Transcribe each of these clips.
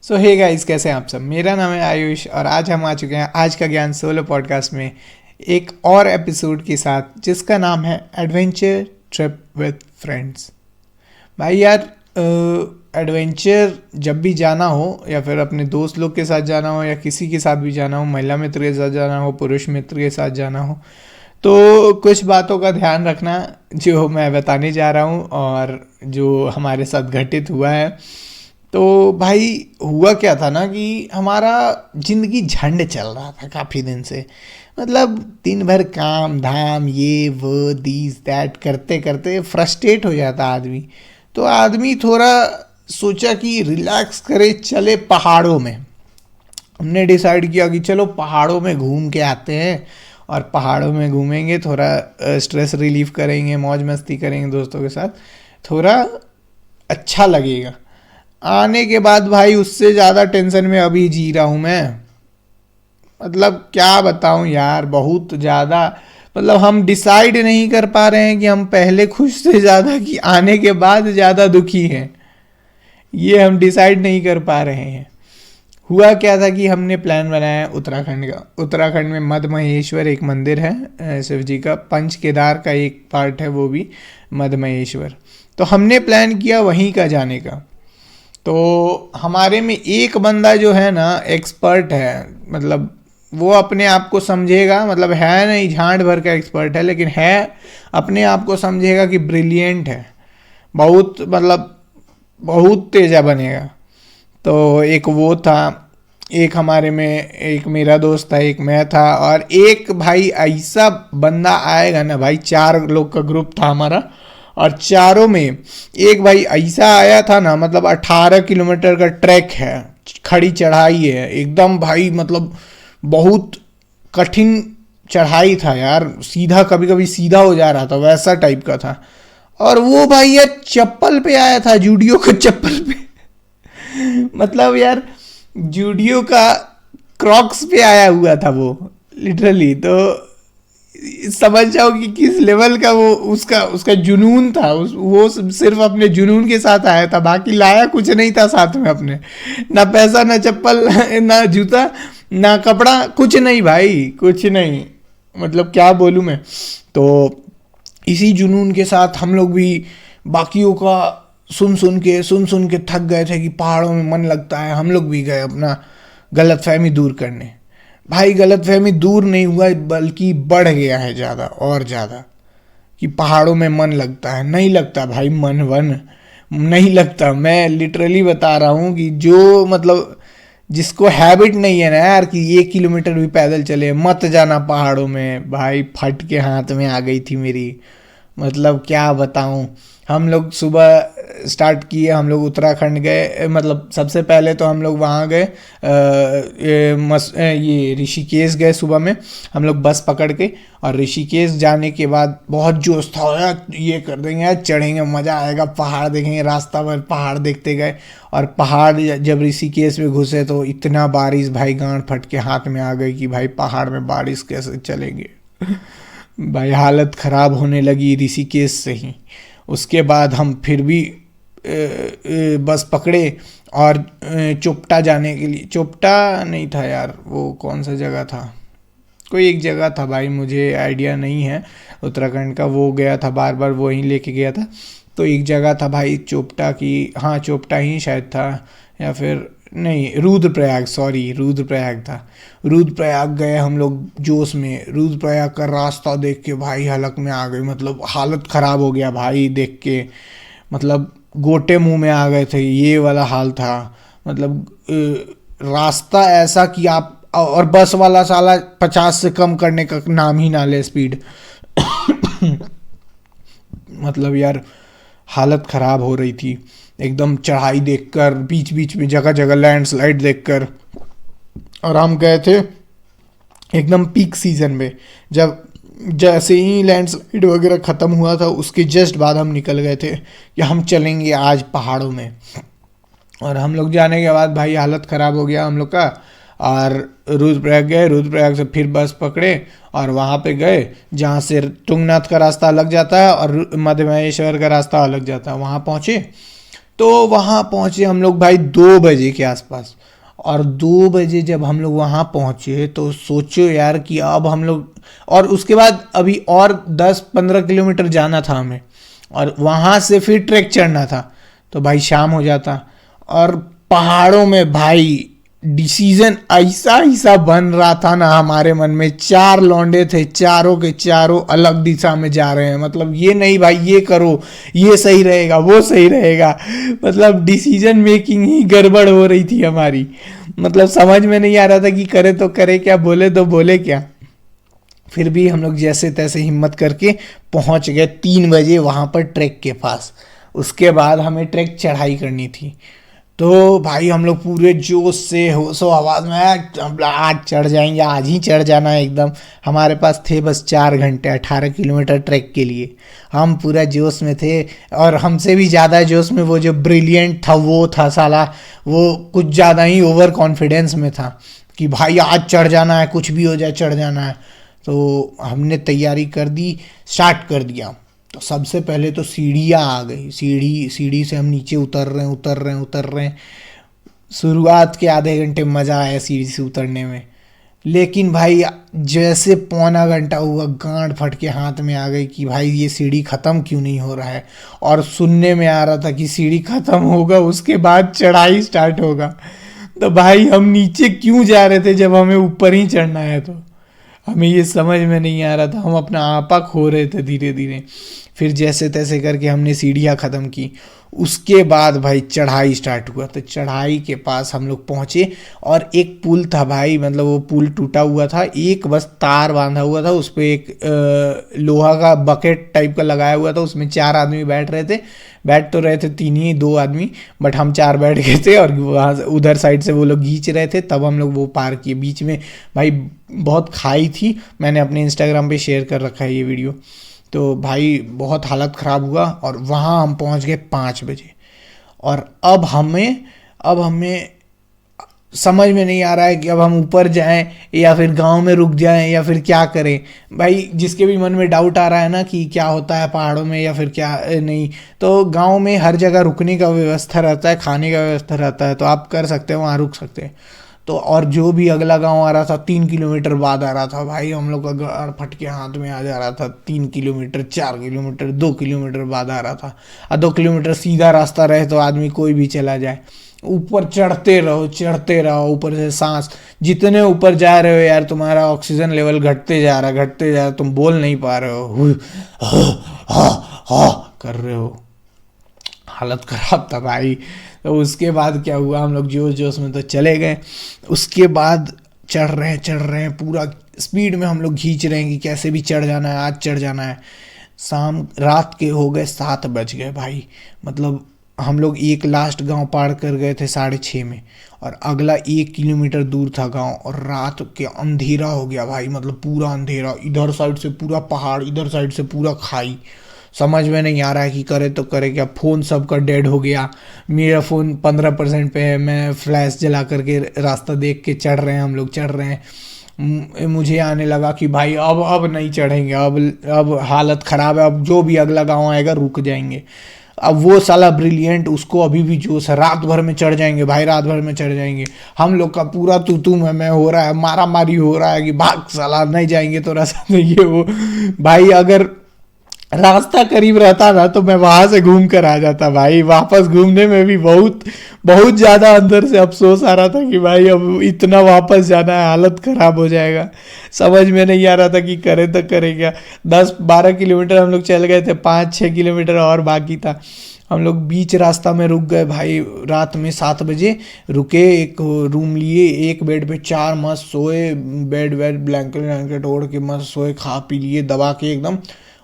सो hey guys, कैसे हैं आप सब। मेरा नाम है आयुष और आज हम आ चुके हैं आज का ज्ञान सोलो पॉडकास्ट में एक और एपिसोड के साथ जिसका नाम है एडवेंचर ट्रिप विद फ्रेंड्स। भाई यार, एडवेंचर जब भी जाना हो या फिर अपने दोस्त लोग के साथ जाना हो या किसी के साथ भी जाना हो, महिला मित्र के साथ जाना हो, पुरुष मित्र के साथ जाना हो, तो कुछ बातों का ध्यान रखना जो मैं बताने जा रहा हूँ और जो हमारे साथ घटित हुआ है। तो भाई हुआ क्या था ना कि हमारा ज़िंदगी झंड चल रहा था काफ़ी दिन से। मतलब दिन भर काम धाम ये वो दीज दैट करते करते फ्रस्ट्रेट हो जाता आदमी। तो आदमी थोड़ा सोचा कि रिलैक्स करे, चले पहाड़ों में। हमने डिसाइड किया कि चलो पहाड़ों में घूम के आते हैं और पहाड़ों में घूमेंगे, थोड़ा स्ट्रेस रिलीफ करेंगे, मौज मस्ती करेंगे दोस्तों के साथ, थोड़ा अच्छा लगेगा। आने के बाद भाई उससे ज़्यादा टेंशन में अभी जी रहा हूँ मैं। मतलब क्या बताऊँ यार, बहुत ज़्यादा। मतलब हम डिसाइड नहीं कर पा रहे हैं कि हम पहले खुश से ज़्यादा कि आने के बाद ज़्यादा दुखी हैं। ये हम डिसाइड नहीं कर पा रहे हैं। हुआ क्या था कि हमने प्लान बनाया उत्तराखंड का। उत्तराखंड में मद महेश्वर एक मंदिर है शिव जी का, पंच केदार का एक पार्ट है वो भी मद महेश्वर। तो हमने प्लान किया वहीं का जाने का। तो हमारे में एक बंदा जो है ना एक्सपर्ट है, मतलब वो अपने आप को समझेगा, मतलब है नहीं झांड भर का एक्सपर्ट है, लेकिन है अपने आप को समझेगा कि ब्रिलियंट है, बहुत मतलब बहुत तेजा बनेगा। तो एक वो था, एक हमारे में एक मेरा दोस्त था, एक मैं था और एक भाई ऐसा बंदा आएगा ना भाई। 4 लोग का ग्रुप था हमारा और चारों में एक भाई ऐसा आया था ना, मतलब 18 किलोमीटर का ट्रैक है, खड़ी चढ़ाई है एकदम भाई, मतलब बहुत कठिन चढ़ाई था यार, सीधा कभी कभी सीधा हो जा रहा था, वैसा टाइप का था। और वो भाई यार चप्पल पे आया था, जूडियो का चप्पल पे मतलब यार जूडियो का क्रॉक्स पे आया हुआ था वो, लिटरली। तो समझ जाओ कि किस लेवल का वो उसका उसका जुनून था। वो सिर्फ अपने जुनून के साथ आया था, बाकी लाया कुछ नहीं था साथ में अपने। ना पैसा, ना चप्पल, ना जूता, ना कपड़ा, कुछ नहीं भाई, कुछ नहीं। मतलब क्या बोलूँ मैं। तो इसी जुनून के साथ हम लोग भी बाकियों का सुन सुन के थक गए थे कि पहाड़ों में मन लगता है। हम लोग भी गए अपना गलतफहमी दूर करने। भाई गलतफहमी दूर नहीं हुआ, बल्कि बढ़ गया है ज़्यादा और ज़्यादा, कि पहाड़ों में मन लगता है। नहीं लगता भाई, मन वन नहीं लगता। मैं लिटरली बता रहा हूँ कि जो मतलब जिसको हैबिट नहीं है ना यार कि 1 किलोमीटर भी पैदल चले, मत जाना पहाड़ों में। भाई फट के हाथ में आ गई थी मेरी। मतलब क्या बताऊँ। हम लोग सुबह स्टार्ट किए, हम लोग उत्तराखंड गए। मतलब सबसे पहले तो हम लोग वहाँ गए, ये ऋषिकेश गए सुबह में हम लोग बस पकड़ के। और ऋषिकेश जाने के बाद बहुत जोश था यार, ये कर देंगे यार, चढ़ेंगे, मज़ा आएगा, पहाड़ देखेंगे। रास्ता भर पहाड़ देखते गए और पहाड़ जब ऋषिकेश में घुसे तो इतना बारिश भाई, गांड फट के हाथ में आ गई कि भाई पहाड़ में बारिश कैसे चलेंगे। भाई हालत ख़राब होने लगी ऋषिकेश से ही। उसके बाद हम फिर भी बस पकड़े और चोपटा जाने के लिए, चोपटा नहीं था यार, वो कौन सा जगह था, कोई एक जगह था भाई, मुझे आइडिया नहीं है उत्तराखंड का। वो गया था, बार बार वो ही लेके गया था। तो एक जगह था भाई चोपटा की, हाँ चोपटा ही शायद था, या फिर नहीं, रुद्रप्रयाग, सॉरी रुद्रप्रयाग था। रुद्रप्रयाग गए हम लोग जोश में। रुद्रप्रयाग का रास्ता देख के भाई हलक में आ गई, मतलब हालत ख़राब हो गया भाई देख के। मतलब गोटे मुंह में आ गए थे, ये वाला हाल था। मतलब रास्ता ऐसा कि आप, और बस वाला साला 50 से कम करने का नाम ही ना ले स्पीड। मतलब यार हालत ख़राब हो रही थी एकदम, चढ़ाई देखकर, बीच बीच में जगह जगह लैंडस्लाइड देखकर। और हम गए थे एकदम पीक सीजन में, जब जैसे ही लैंडस्लाइड वगैरह ख़त्म हुआ था उसके जस्ट बाद हम निकल गए थे कि हम चलेंगे आज पहाड़ों में। और हम लोग जाने के बाद भाई हालत ख़राब हो गया हम लोग का। और रुद्रप्रयाग गए, रुद्रप्रयाग से फिर बस पकड़े और वहाँ पे गए जहाँ से तुंगनाथ का रास्ता अलग जाता है और मध्य महेश्वर का रास्ता अलग जाता है। वहाँ पहुँचे तो वहाँ पहुँचे हम लोग भाई 2 बजे के आसपास। और 2 बजे जब हम लोग वहाँ पहुँचे तो सोचो यार कि अब हम लोग, और उसके बाद अभी और 10-15 किलोमीटर जाना था हमें, और वहाँ से फिर ट्रैक चढ़ना था, तो भाई शाम हो जाता। और पहाड़ों में भाई डिसीजन ऐसा ऐसा बन रहा था ना हमारे मन में, 4 लौंडे थे, चारों के चारों अलग दिशा में जा रहे हैं, मतलब ये नहीं भाई ये करो, ये सही रहेगा, वो सही रहेगा, मतलब डिसीजन मेकिंग ही गड़बड़ हो रही थी हमारी। मतलब समझ में नहीं आ रहा था कि करे तो करे क्या, बोले तो बोले क्या। फिर भी हम लोग जैसे तैसे हिम्मत करके पहुंच गए 3 बजे वहाँ पर ट्रैक के पास। उसके बाद हमें ट्रैक चढ़ाई करनी थी। तो भाई हम लोग पूरे जोश से होशो आवाज़ में आज चढ़ जाएंगे, आज ही चढ़ जाना है एकदम। हमारे पास थे बस 4 घंटे 18 किलोमीटर ट्रैक के लिए। हम पूरा जोश में थे, और हमसे भी ज़्यादा जोश में वो जो ब्रिलियंट था वो था साला, वो कुछ ज़्यादा ही ओवर कॉन्फिडेंस में था कि भाई आज चढ़ जाना है, कुछ भी हो जाए चढ़ जाना है। तो हमने तैयारी कर दी, स्टार्ट कर दिया। तो सबसे पहले तो सीढ़ियाँ आ गई, सीढ़ी सीढ़ी से हम नीचे उतर रहे हैं। शुरुआत के आधे घंटे मज़ा आया सीढ़ी से उतरने में, लेकिन भाई जैसे पौना घंटा हुआ गांड फट के हाथ में आ गई कि भाई ये सीढ़ी ख़त्म क्यों नहीं हो रहा है। और सुनने में आ रहा था कि सीढ़ी ख़त्म होगा उसके बाद चढ़ाई स्टार्ट होगा। तो भाई हम नीचे क्यों जा रहे थे जब हमें ऊपर ही चढ़ना है। तो हमें ये समझ में नहीं आ रहा था, हम अपना आपा खो रहे थे धीरे धीरे। फिर जैसे तैसे करके हमने सीढ़ियाँ ख़त्म की। उसके बाद भाई चढ़ाई स्टार्ट हुआ। तो चढ़ाई के पास हम लोग पहुँचे, और एक पुल था भाई, मतलब वो पुल टूटा हुआ था, एक बस तार बांधा हुआ था, उस पर एक लोहा का बकेट टाइप का लगाया हुआ था, उसमें 4 आदमी बैठ रहे थे। बैठ तो रहे थे 3 ही 2 आदमी, बट हम 4 बैठ गए थे, और वहाँ उधर साइड से वो लोग खींच रहे थे, तब हम लोग वो पार किए। बीच में भाई बहुत खाई थी, मैंने अपने इंस्टाग्राम पे शेयर कर रखा है ये वीडियो। तो भाई बहुत हालत ख़राब हुआ, और वहाँ हम पहुँच गए 5 बजे। और अब हमें समझ में नहीं आ रहा है कि अब हम ऊपर जाएं या फिर गांव में रुक जाएं या फिर क्या करें। भाई जिसके भी मन में डाउट आ रहा है ना कि क्या होता है पहाड़ों में या फिर क्या नहीं, तो गांव में हर जगह रुकने का व्यवस्था रहता है, खाने का व्यवस्था रहता है, तो आप कर सकते हैं, वहाँ रुक सकते हैं। तो और जो भी अगला गांव आ रहा था 3 किलोमीटर बाद आ रहा था, भाई हम लोग का गाड़ फट के हाथ में आ जा रहा था। 3 किलोमीटर 4 किलोमीटर 2 किलोमीटर बाद आ रहा था। और 2 किलोमीटर सीधा रास्ता रहे तो आदमी कोई भी चला जाए। ऊपर चढ़ते रहो, ऊपर से सांस, जितने ऊपर जा रहे हो यार तुम्हारा ऑक्सीजन लेवल घटते जा रहा, तुम बोल नहीं पा रहे हो, कर रहे हो। हालत खराब था भाई। तो उसके बाद क्या हुआ, हम लोग जोश जोश में तो चले गए। उसके बाद चढ़ रहे हैं पूरा स्पीड में, हम लोग खींच रहे हैं कि कैसे भी चढ़ जाना है, आज चढ़ जाना है। रात के हो गए 7 बज गए भाई। मतलब हम लोग एक लास्ट गांव पार कर गए थे 6:30 में, और अगला 1 किलोमीटर दूर था गांव, और रात के अंधेरा हो गया भाई, मतलब पूरा अंधेरा, इधर साइड से पूरा पहाड़, इधर साइड से पूरा खाई। समझ में नहीं आ रहा है कि करे तो करे क्या। फ़ोन सबका डेड हो गया, मेरा फ़ोन 15% पे है, मैं फ्लैश जला करके रास्ता देख के चढ़ रहे हैं। मुझे आने लगा कि भाई अब नहीं चढ़ेंगे, अब हालत ख़राब है, अब जो भी अगला गांव आएगा रुक जाएंगे। अब वो साला ब्रिलियंट, उसको अभी भी जोश है, रात भर में चढ़ जाएंगे भाई, रात भर में चढ़ जाएंगे। हम लोग का पूरा तू मैं हो रहा है, मारा मारी हो रहा है कि भाग साला, नहीं जाएंगे तो रास्ता नहीं है वो। भाई अगर रास्ता करीब रहता ना तो मैं वहां से घूम कर आ जाता भाई। वापस घूमने में भी बहुत बहुत ज़्यादा अंदर से अफसोस आ रहा था कि भाई अब इतना वापस जाना है, हालत ख़राब हो जाएगा। समझ में नहीं आ रहा था कि करे तो करे क्या। 10-12 किलोमीटर हम लोग चल गए थे, 5-6 किलोमीटर और बाकी था। हम लोग बीच रास्ता में रुक गए भाई। रात में 7 बजे रुके, एक रूम लिए, एक बेड पे 4 मस्त सोए, बेड वेड ब्लैंकेट ओढ़ के मस्त सोए, खा पी लिए दबा के एकदम।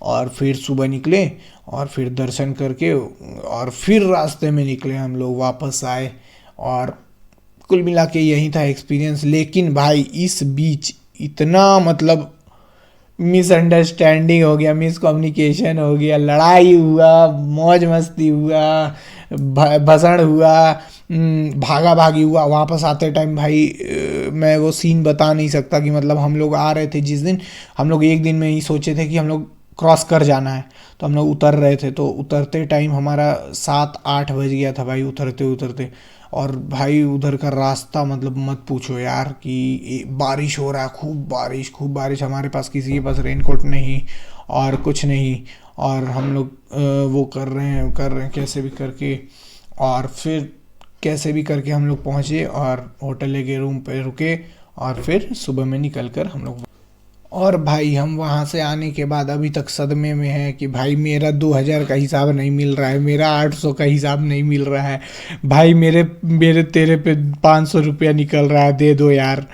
और फिर सुबह निकले, और फिर दर्शन करके, और फिर रास्ते में निकले, हम लोग वापस आए। और कुल मिला के यही था एक्सपीरियंस। लेकिन भाई इस बीच इतना मतलब मिसअंडरस्टैंडिंग हो गया, मिसकम्युनिकेशन हो गया, लड़ाई हुआ, मौज मस्ती हुआ, भसड़ हुआ, भागा भागी हुआ। वापस आते टाइम भाई मैं वो सीन बता नहीं सकता कि मतलब हम लोग आ रहे थे जिस दिन, हम लोग एक दिन में ही सोचे थे कि हम लोग क्रॉस कर जाना है। तो हम लोग उतर रहे थे, तो उतरते टाइम हमारा 7-8 बज गया था भाई उतरते उतरते। और भाई उधर का रास्ता मतलब मत पूछो यार, कि बारिश हो रहा है, खूब बारिश, हमारे पास किसी के पास रेनकोट नहीं और कुछ नहीं। और हम लोग वो कर रहे हैं कैसे भी करके। और फिर कैसे भी करके हम लोग पहुँचे और होटल के रूम पे रुके। और फिर सुबह में निकल कर हम लोग, और भाई हम वहाँ से आने के बाद अभी तक सदमे में है कि भाई मेरा 2,000 का हिसाब नहीं मिल रहा है, मेरा 800 का हिसाब नहीं मिल रहा है। भाई मेरे मेरे तेरे पे 500 रुपया निकल रहा है, दे दो यार,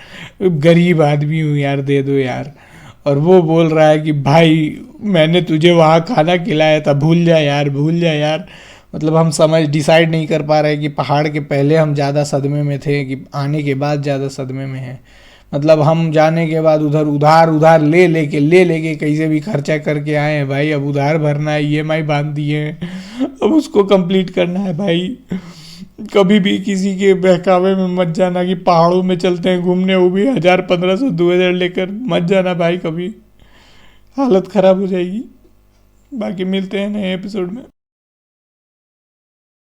गरीब आदमी हूँ यार, दे दो यार। और वो बोल रहा है कि भाई मैंने तुझे वहाँ खाना खिलाया था, भूल जा यार, भूल जा यार। मतलब हम समझ डिसाइड नहीं कर पा रहे कि पहाड़ के पहले हम ज़्यादा सदमे में थे कि आने के बाद ज़्यादा सदमे में हैं। मतलब हम जाने के बाद उधर उधार उधार ले लेके कैसे भी खर्चा करके आए हैं भाई। अब उधार भरना है, ईएमआई बांध दिए हैं, अब उसको कंप्लीट करना है भाई। कभी भी किसी के बहकावे में मत जाना कि पहाड़ों में चलते हैं घूमने, वो भी 1,000, 1,500, 2,000 लेकर मत जाना भाई, कभी हालत ख़राब हो जाएगी। बाकी मिलते हैं नए एपिसोड में।